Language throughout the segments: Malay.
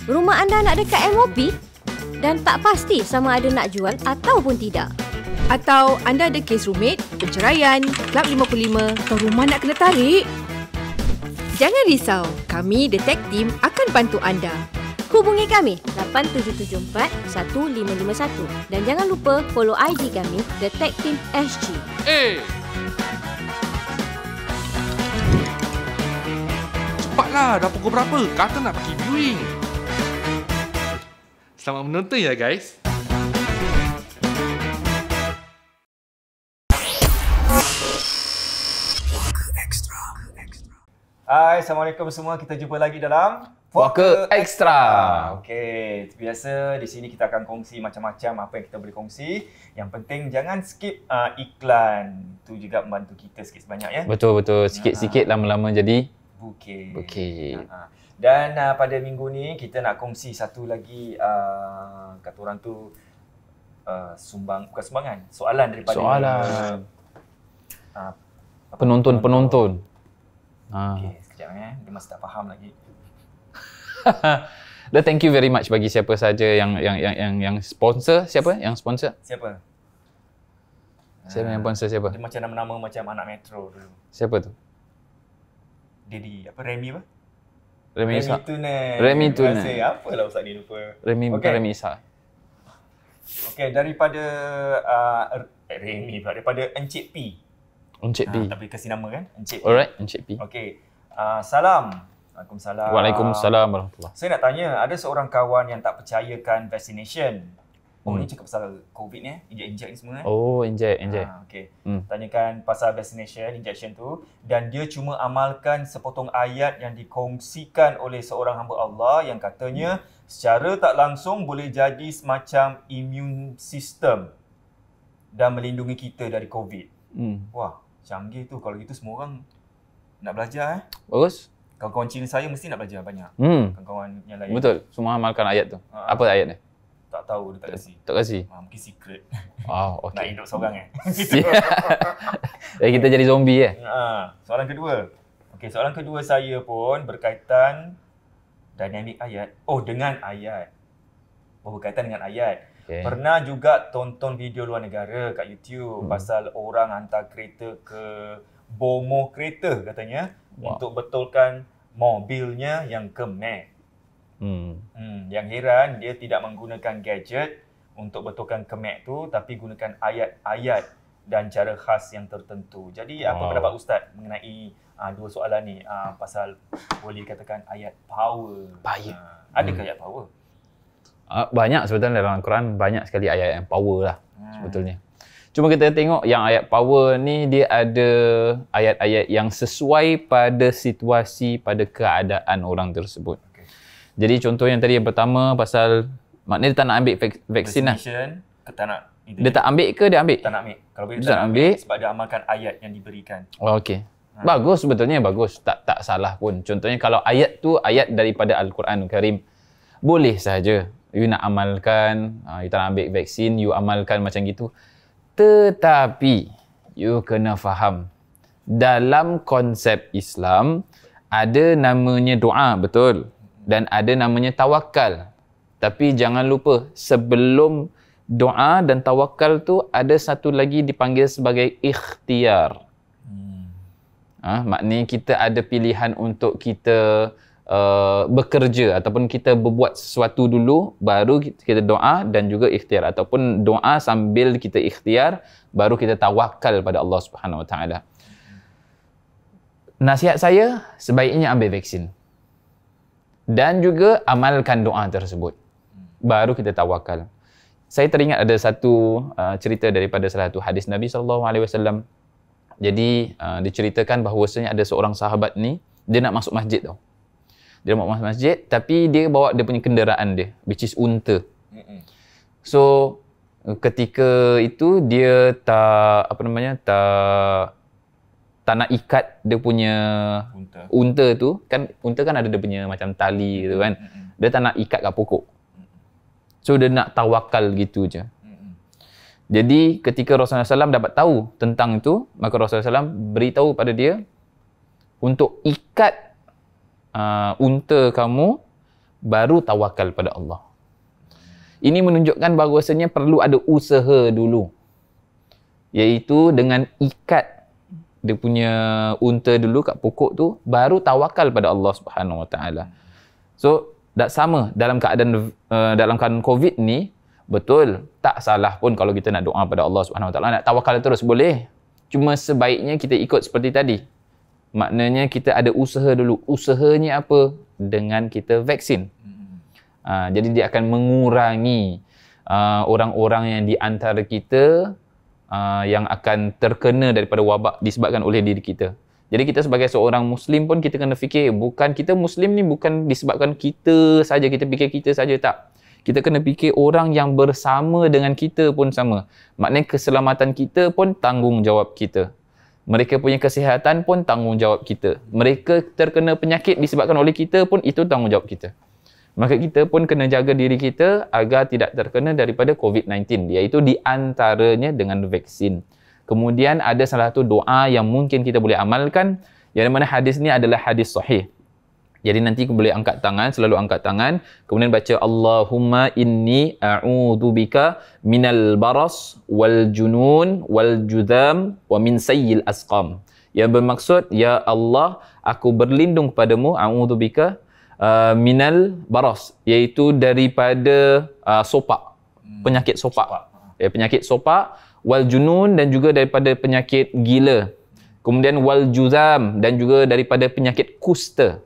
Rumah anda nak dekat MOP dan tak pasti sama ada nak jual ataupun tidak. Atau anda ada kes rumit, perceraian, Klub 55 atau rumah nak kena tarik? Jangan risau, kami The Tech Team akan bantu anda. Hubungi kami 8774-1551 dan jangan lupa follow IG kami The Tech Team SG. Cepatlah, dah pukul berapa? Kata nak pergi viewing. Selamat menonton ya guys. Hai, Assalamualaikum semua. Kita jumpa lagi dalam Puaka Extra. Okey, biasa di sini kita akan kongsi macam-macam apa yang kita boleh kongsi. Yang penting jangan skip iklan. Tu juga membantu kita sikit sebanyak ya. Betul. Sikit-sikit lama-lama jadi bukit. Dan pada minggu ni kita nak kongsi satu lagi kata orang tu bukan sumbangan, soalan daripada penonton. Okey, sekejap dia masih tak faham lagi. Dah, thank you very much bagi siapa saja yang sponsor. Siapa yang sponsor? Siapa Yang sponsor siapa? Dia macam nama-nama macam anak metro dulu. Siapa tu? Remy apa? Remy Ishak. Remy Tunen. Apalah Ustaz ni lupa. Bukan Remy Ishak. Okey, daripada Remy pula, daripada Encik P. Encik P. Tak boleh kasi nama kan? Encik P. Alright, Encik P. Okey. Salam. Waalaikumsalam. Waalaikumsalam warahmatullahi. Saya nak tanya, ada seorang kawan yang tak percayakan vaccination. Ni cakap pasal COVID ni, injek ni semua. Oh, injek. Okey. Tanyakan pasal vaccination, injection tu, dan dia cuma amalkan sepotong ayat yang dikongsikan oleh seorang hamba Allah yang katanya secara tak langsung boleh jadi semacam immune system dan melindungi kita dari COVID. Wah, canggih tu. Kalau gitu semua orang nak belajar Bagus. Kawan-kawan Cina saya mesti nak belajar banyak. Kawan-kawan yang lain. Betul. Semua amalkan ayat tu. Apa ayat ni? Tak tahu, dia tak kasi. Tak kasi? Mungkin secret. Oh, Nak okey. hidup seorang Jadi kita jadi zombie Soalan kedua. Okey, soalan kedua saya pun berkaitan dinamik ayat. Dengan ayat. Berkaitan dengan ayat. Okay. Pernah juga tonton video luar negara kat YouTube pasal orang hantar kereta ke bomo kereta katanya untuk betulkan mobilnya yang kemek. Yang heran dia tidak menggunakan gadget untuk betulkan kemek tu, tapi gunakan ayat-ayat dan cara khas yang tertentu. Jadi apa pendapat Ustaz mengenai dua soalan ni, pasal boleh dikatakan ayat power. Adakah ayat power? Banyak sebetulnya dalam Al-Quran, banyak sekali ayat yang power lah sebetulnya. Cuma kita tengok yang ayat power ni, dia ada ayat-ayat yang sesuai pada situasi, pada keadaan orang tersebut. Jadi contoh yang tadi yang pertama pasal maknanya dia tak nak ambil vaksin lah. Dia tak ambil ke dia ambil? Tak nak ambil. Kalau boleh dia tak nak ambil sebab dia amalkan ayat yang diberikan. Okey. Bagus sebetulnya, bagus. Tak salah pun. Contohnya kalau ayat tu ayat daripada Al-Quranul Karim, boleh sahaja you nak amalkan, you tak nak ambil vaksin, you amalkan macam gitu. Tetapi you kena faham, dalam konsep Islam ada namanya doa, betul? Dan ada namanya tawakal. Tapi jangan lupa, sebelum doa dan tawakal tu ada satu lagi dipanggil sebagai ikhtiar. Maknanya kita ada pilihan untuk kita bekerja ataupun kita berbuat sesuatu dulu, baru kita doa dan juga ikhtiar, ataupun doa sambil kita ikhtiar, baru kita tawakal pada Allah Subhanahu Wa Taala. Nasihat saya, sebaiknya ambil vaksin dan juga amalkan doa tersebut, baru kita tawakal. Saya teringat ada satu cerita daripada salah satu hadis Nabi SAW. Jadi diceritakan bahawasanya ada seorang sahabat ni, dia nak masuk masjid tau. Dia nak masuk masjid, tapi dia bawa dia punya kenderaan dia, which is unta. So ketika itu dia tak nak ikat dia punya unta tu, kan unta kan ada dia punya macam tali gitu kan. Dia tak nak ikat kat pokok. So dia nak tawakal gitu je. Jadi ketika Rasulullah SAW dapat tahu tentang itu, maka Rasulullah SAW beritahu pada dia untuk ikat unta kamu baru tawakal pada Allah. Ini menunjukkan bahawasanya perlu ada usaha dulu. Iaitu dengan ikat dia punya unta dulu kat pokok tu, baru tawakal pada Allah Subhanahu Wa Taala. So, tak sama dalam keadaan COVID ni, betul tak salah pun kalau kita nak doa pada Allah Subhanahu Wa Taala, nak tawakal terus boleh. Cuma sebaiknya kita ikut seperti tadi. Maknanya kita ada usaha dulu. Usahanya apa? Dengan kita vaksin. Jadi dia akan mengurangi orang-orang yang di antara kita yang akan terkena daripada wabak disebabkan oleh diri kita. Jadi kita sebagai seorang Muslim pun kita kena fikir, bukan kita Muslim ni bukan disebabkan kita saja, kita fikir kita saja, tak. Kita kena fikir orang yang bersama dengan kita pun sama. Maknanya keselamatan kita pun tanggungjawab kita. Mereka punya kesihatan pun tanggungjawab kita. Mereka terkena penyakit disebabkan oleh kita pun itu tanggungjawab kita. Maka kita pun kena jaga diri kita agar tidak terkena daripada COVID-19, iaitu di antaranya dengan vaksin. Kemudian ada salah satu doa yang mungkin kita boleh amalkan, yang mana hadis ni adalah hadis sahih. Jadi nanti boleh angkat tangan, selalu angkat tangan, kemudian baca Allahumma inni a'udzubika minal baras wal junun wal judham wa min sayyil asqam. Yang bermaksud, ya Allah, aku berlindung kepadamu, a'udzubika minal baras, iaitu daripada sopak, penyakit sopak. Penyakit sopak, wal junun, dan juga daripada penyakit gila. Kemudian wal juzam, dan juga daripada penyakit kusta.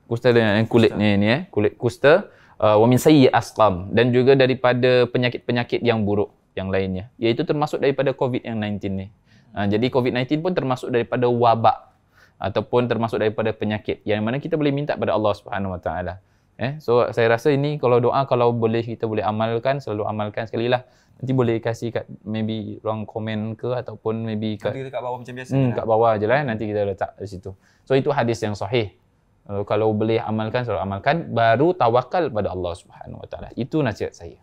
Kusta dengan kulit ni kulit kusta, wa min sayyi asqam, dan juga daripada penyakit-penyakit yang buruk yang lainnya, iaitu termasuk daripada COVID-19 ni. Jadi COVID-19 pun termasuk daripada wabak ataupun termasuk daripada penyakit yang mana kita boleh minta pada Allah Subhanahu Wa Taala. So saya rasa ini kalau doa, kalau boleh kita boleh amalkan, selalu amalkan sekali lah. Nanti boleh kasih kat maybe ruang komen ke, ataupun maybe kat bawah macam biasa. Kat bawah je lah, nanti kita letak di situ. So itu hadis yang sahih. Kalau boleh amalkan, selalu amalkan, baru tawakal pada Allah Subhanahu Wa Taala. Itu nasihat saya.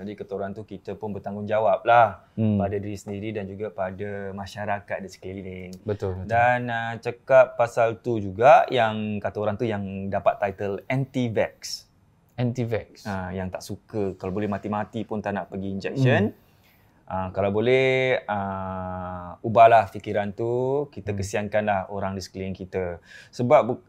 Jadi keturang tu kita pun bertanggungjawab lah pada diri sendiri dan juga pada masyarakat di sekeliling. Betul. Dan cakap pasal tu juga, yang kata orang tu yang dapat title anti-vax. Anti-vax. Yang tak suka, kalau boleh mati-mati pun tak nak pergi injection. Kalau boleh ubahlah fikiran tu, kita kesiankanlah orang di sekeliling kita. Sebab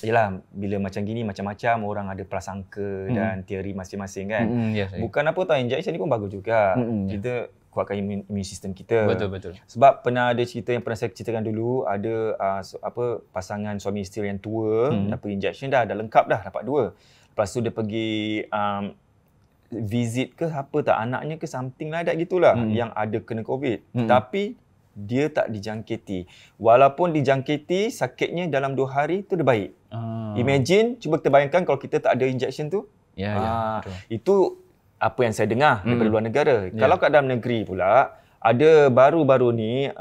yelah, bila macam gini macam-macam orang ada prasangka dan teori masing-masing kan. Yes, bukan apa tau, injection ni pun bagus juga. Kita kuatkan immune system kita. Betul. Sebab pernah ada cerita yang pernah saya ceritakan dulu, ada pasangan suami isteri yang tua dapat injection dah lengkap dah, dapat 2. Lepas tu dia pergi visit ke apa tak, anaknya ke something like that gitulah, yang ada kena COVID. Tapi dia tak dijangkiti. Walaupun dijangkiti, sakitnya dalam 2 hari tu dah baik. Imagine, cuba kita bayangkan kalau kita tak ada injection tu. Itu apa yang saya dengar daripada luar negara. Kalau kat dalam negeri pula, ada baru-baru ni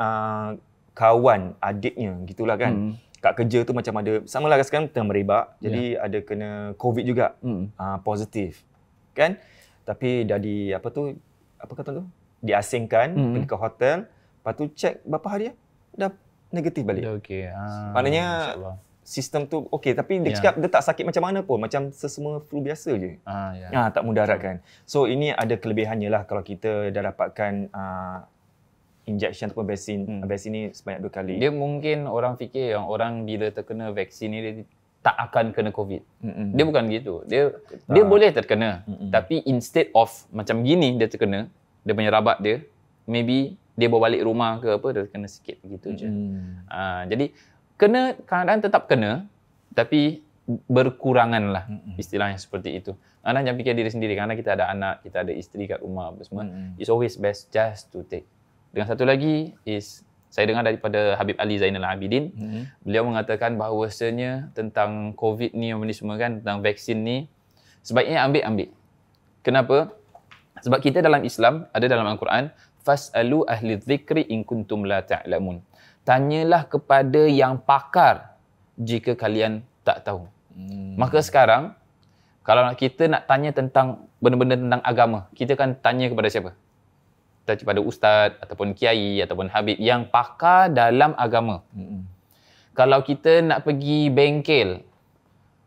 kawan adiknya gitulah kan. Kat kerja tu macam ada, sama lah sekarang tengah merebak. Jadi ada kena COVID juga. Positif. Kan? Tapi dah apa kata tu? Diasingkan, pergi ke hotel. Lepas tu check berapa hari dah negatif balik. Okey. Maknanya sistem tu okey, tapi dia cakap dia tak sakit macam mana pun, macam semua flu biasa je. Tak mudarat kan. So ini ada kelebihannya lah kalau kita dah dapatkan injection ataupun vaksin ni sebanyak 2 kali. Dia mungkin orang fikir yang orang bila terkena vaksin ni dia tak akan kena COVID. Dia bukan gitu. Dia boleh terkena. Tapi instead of macam gini dia terkena, dia punya rabat dia, maybe dia bawa balik rumah ke apa, dia kena sikit begitu je. Jadi kena, kadang-kadang tetap kena, tapi berkurangan lah istilahnya seperti itu. Kadang-kadang jangan fikir diri sendiri, kadang-kadang kita ada anak, kita ada isteri kat rumah apa semua. It's always best just to take. Dengan satu lagi is, saya dengar daripada Habib Ali Zainal Abidin, beliau mengatakan bahawasanya tentang COVID ni semua kan, tentang vaksin ni, sebaiknya ambil. Kenapa? Sebab kita dalam Islam, ada dalam Al-Quran, fas'alu ahli dzikri in kuntum la ta'lamun. Tanyalah kepada yang pakar jika kalian tak tahu. Maka sekarang, kalau kita nak tanya tentang benda-benda tentang agama, kita kan tanya kepada siapa? Tanya kepada ustaz, ataupun kiai, ataupun habib yang pakar dalam agama. Kalau kita nak pergi bengkel,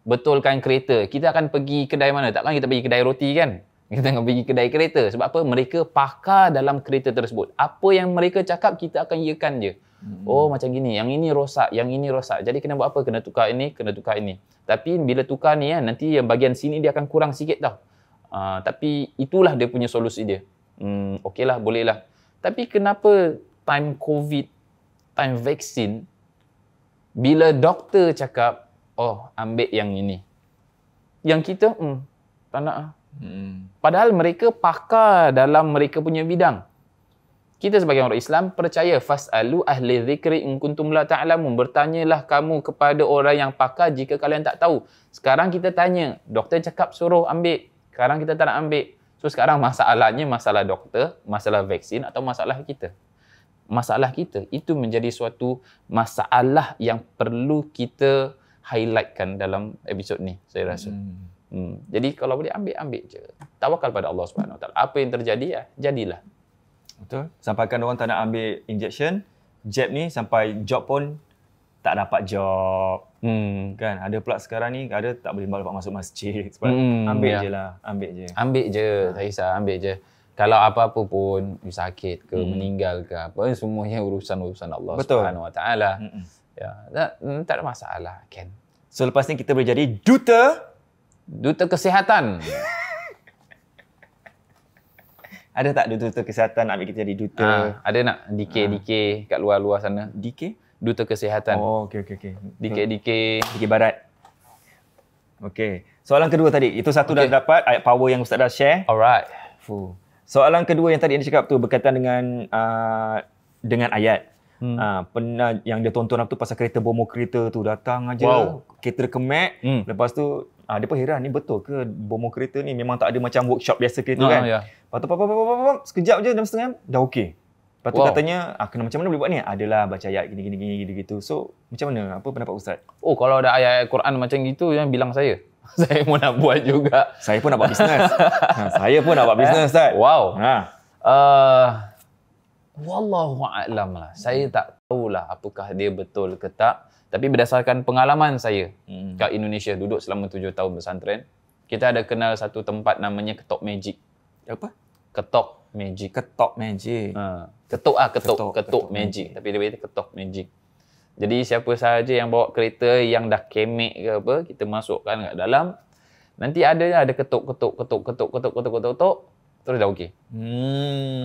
betulkan kereta. Kita akan pergi kedai mana? Takkan kita pergi kedai roti kan? Kita akan pergi kedai kereta. Sebab apa? Mereka pakar dalam kereta tersebut. Apa yang mereka cakap, kita akan iakan je. Oh, macam gini. Yang ini rosak, yang ini rosak. Jadi kena buat apa? Kena tukar ini, kena tukar ini. Tapi bila tukar ni kan, nanti yang bahagian sini dia akan kurang sikit tau. Tapi itulah dia punya solusi dia. Okeylah, bolehlah. Tapi kenapa time COVID, time vaksin, bila doktor cakap, oh, ambil yang ini. Yang kita, tak nak. Padahal mereka pakar dalam mereka punya bidang. Kita sebagai orang Islam percaya fas'alu ahli dzikri in kuntum la ta'lamun. Bertanyalah kamu kepada orang yang pakar jika kalian tak tahu. Sekarang kita tanya, doktor cakap suruh ambil. Sekarang kita tak nak ambil. So sekarang masalahnya masalah doktor, masalah vaksin atau masalah kita. Masalah kita itu menjadi suatu masalah yang perlu kita highlightkan dalam episod ni, saya rasa. Jadi kalau boleh ambil je. Tawakal pada Allah Subhanahu Wa Taala. Apa yang terjadi jadilah. Betul. Sampaikan orang tak nak ambil injection, jab ni sampai job pun tak dapat job. Kan ada pula sekarang ni ada tak boleh dapat masuk masjid sebab ambil je lah, ambil je. Ambil je, tak kisah, ambil je. Kalau apa-apa pun, sakit ke, meninggal ke apa, semuanya urusan-urusan Allah Subhanahu Wa Taala. Ya, tak ada masalah kan. So lepas ni kita boleh jadi duta kesihatan. Ada tak duta kesihatan nak ambil kita jadi duta? Ada nak DK kat luar-luar sana? DK? Duta kesihatan. Oh, okey. DK Barat. Okey. Soalan kedua tadi, itu satu dah dapat, ayat power yang Ustaz dah share. Alright. Soalan kedua yang tadi yang cakap tu berkaitan dengan ayat. Pernah yang dia tonton apa tu pasal kereta bomo kereta tu datang aja. Kereta kemek. Lepas tu dia pun heran, ni betul ke bomo kereta ni memang tak ada macam workshop biasa kereta kan. Lepas tu sekejap je, 6.5 dah okey. Lepas tu katanya kena macam mana boleh buat ni? Adalah baca ayat gini gitu. So macam mana? Apa pendapat Ustaz? Oh, kalau ada ayat Quran macam gitu yang bilang saya. Saya pun nak buat juga. Saya pun nak buat bisnes. Saya pun nak buat bisnes Ustaz. Wow. Wallahu a'lam lah. Saya tak tahulah apakah dia betul ke tak. Tapi berdasarkan pengalaman saya kat Indonesia, duduk selama 7 tahun bersantren, kita ada kenal satu tempat namanya Ketok Magic. Apa? Ketok Magic. Ketok Magic. Ketok Magic. Tapi dia beritahu Ketok Magic. Jadi siapa sahaja yang bawa kereta yang dah kemek ke apa, kita masukkan kat dalam. Nanti ada ketuk, terus dah okey.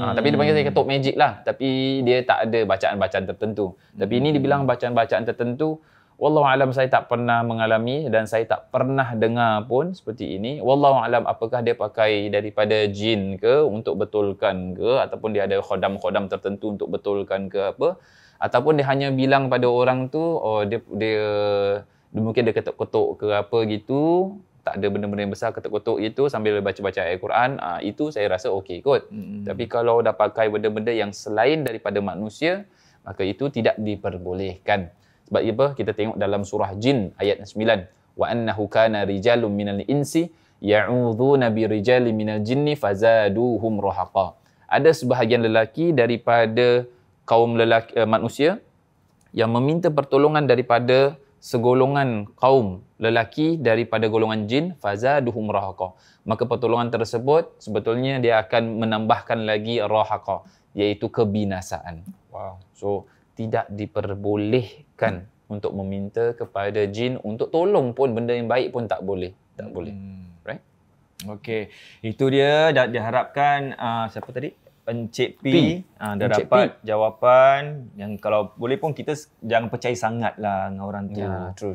Tapi dia panggil saya Ketok Magic lah. Tapi dia tak ada bacaan-bacaan tertentu. Tapi ini dibilang bacaan-bacaan tertentu. Wallahualam, saya tak pernah mengalami dan saya tak pernah dengar pun seperti ini. Wallahualam, apakah dia pakai daripada jin ke untuk betulkan ke, ataupun dia ada khodam-khodam tertentu untuk betulkan ke apa, ataupun dia hanya bilang pada orang tu, oh dia mungkin dia ketuk-ketuk ke apa gitu. Tak ada benda-benda yang besar ketuk-ketuk itu sambil baca-baca ayat Quran, itu saya rasa okey kot. Tapi kalau dah pakai benda-benda yang selain daripada manusia, maka itu tidak diperbolehkan. Sebab apa? Kita tengok dalam surah Jin ayat 9. Wa annahu kana rijalun minal insi ya'udzuuna bi rijalin minal jinni fazaduhum rahaqa. Ada sebahagian lelaki daripada kaum manusia yang meminta pertolongan daripada segolongan kaum lelaki daripada golongan jin, fazaduhum rahaqa. Maka pertolongan tersebut sebetulnya dia akan menambahkan lagi rahaqa, iaitu kebinasaan. So tidak diperbolehkan untuk meminta kepada jin untuk tolong pun, benda yang baik pun tak boleh. Tak boleh. Right? Okey. Itu dia diharapkan siapa tadi? Encik P dah dapat jawapan yang kalau boleh pun kita jangan percaya sangatlah dengan orang tu. Ya, true.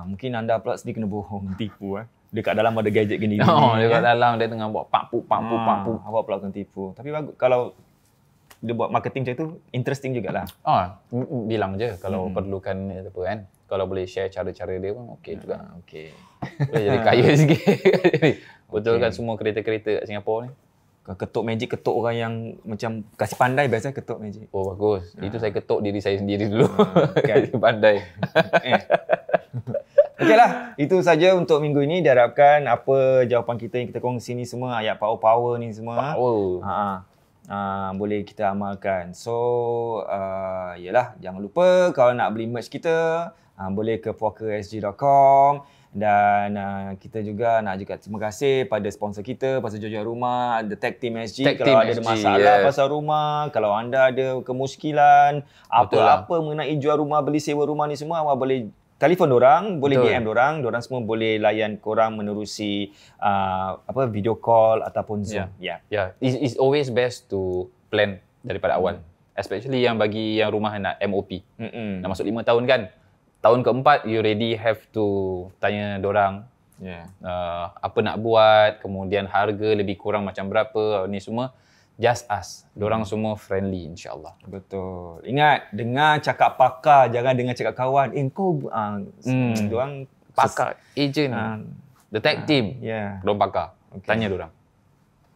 Mungkin anda pula sendiri kena bohong, tipu Dekat dalam ada gadget gini. Dekat dalam dia tengah buat pak-puk. Awak pula kena tipu. Tapi bagus kalau dia buat marketing macam tu, interesting jugalah. Bilang je kalau perlukan apa kan. Kalau boleh share cara-cara dia pun okey juga. Okey. Boleh jadi kaya sikit. Betul kan semua kereta-kereta kat Singapura ni. Ketuk Magic, ketuk orang yang macam kasih pandai biasa ketuk Magic. Oh bagus. Itu saya ketuk diri saya sendiri dulu. Kasih pandai. Okeylah, itu saja untuk minggu ini. Diharapkan apa jawapan kita yang kita kongsi ni semua, ayat power ni semua. Boleh kita amalkan. So, yalah, jangan lupa kalau nak beli merch kita, boleh ke puakasg.com Dan kita juga nak juga terima kasih pada sponsor kita, Pasal Jual Rumah, The Tech Team SG. Tech Kalau Team ada SG, masalah pasal rumah, kalau anda ada kemuskilan, apa-apa mengenai jual rumah, beli sewa rumah ni semua, awak boleh telefon dorang, boleh DM dorang semua boleh layan korang menerusi video call ataupun Zoom. It's always best to plan daripada awal. Especially yang bagi yang rumah nak MOP. Dah masuk 5 tahun kan. Tahun keempat, you already have to tanya dorang apa nak buat, kemudian harga lebih kurang macam berapa, ni semua. Just ask. Dorang semua friendly, insyaAllah. Betul. Ingat, dengar cakap pakar, jangan dengar cakap kawan. Kau, dorang pakar, agent, the tech team, dorang pakar. Tanya dorang.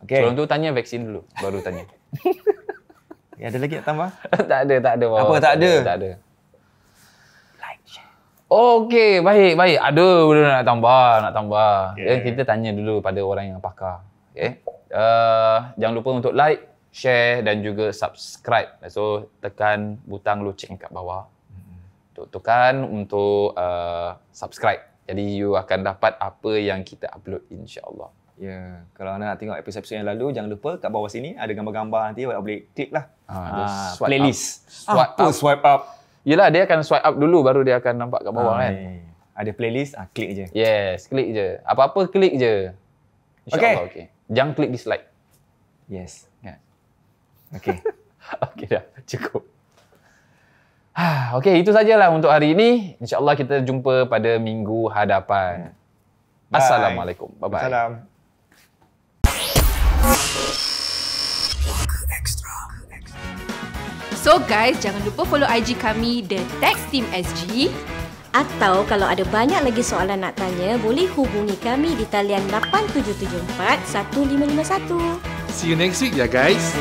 Sebelum tu tanya vaksin dulu, baru tanya. Ada lagi nak tambah? Tak ada. Apa tak ada? Tak ada. Okey, baik. Ada benda nak tambah. Kita tanya dulu pada orang yang pakar. Okay. Jangan lupa untuk like, share dan juga subscribe. So, tekan butang loceng kat bawah. Tekan untuk subscribe. Jadi, you akan dapat apa yang kita upload, insyaAllah. Kalau anda nak tengok episod-episod yang lalu, jangan lupa kat bawah sini ada gambar-gambar nanti, awak boleh klik lah. Playlist. Swipe up. Yelah, dia akan swipe up dulu baru dia akan nampak kat bawah kan. Ada playlist, klik je. Yes, klik je. Apa-apa klik je. InsyaAllah okey. Jangan klik dislike. Yes. Okey. Okey dah, cukup. Okey, itu sajalah untuk hari ini. InsyaAllah kita jumpa pada minggu hadapan. Bye. Assalamualaikum. Bye-bye. Salam. So guys, jangan lupa follow IG kami The Tech Team SG. Atau kalau ada banyak lagi soalan nak tanya, boleh hubungi kami di talian 8774 1551. See you next week ya guys.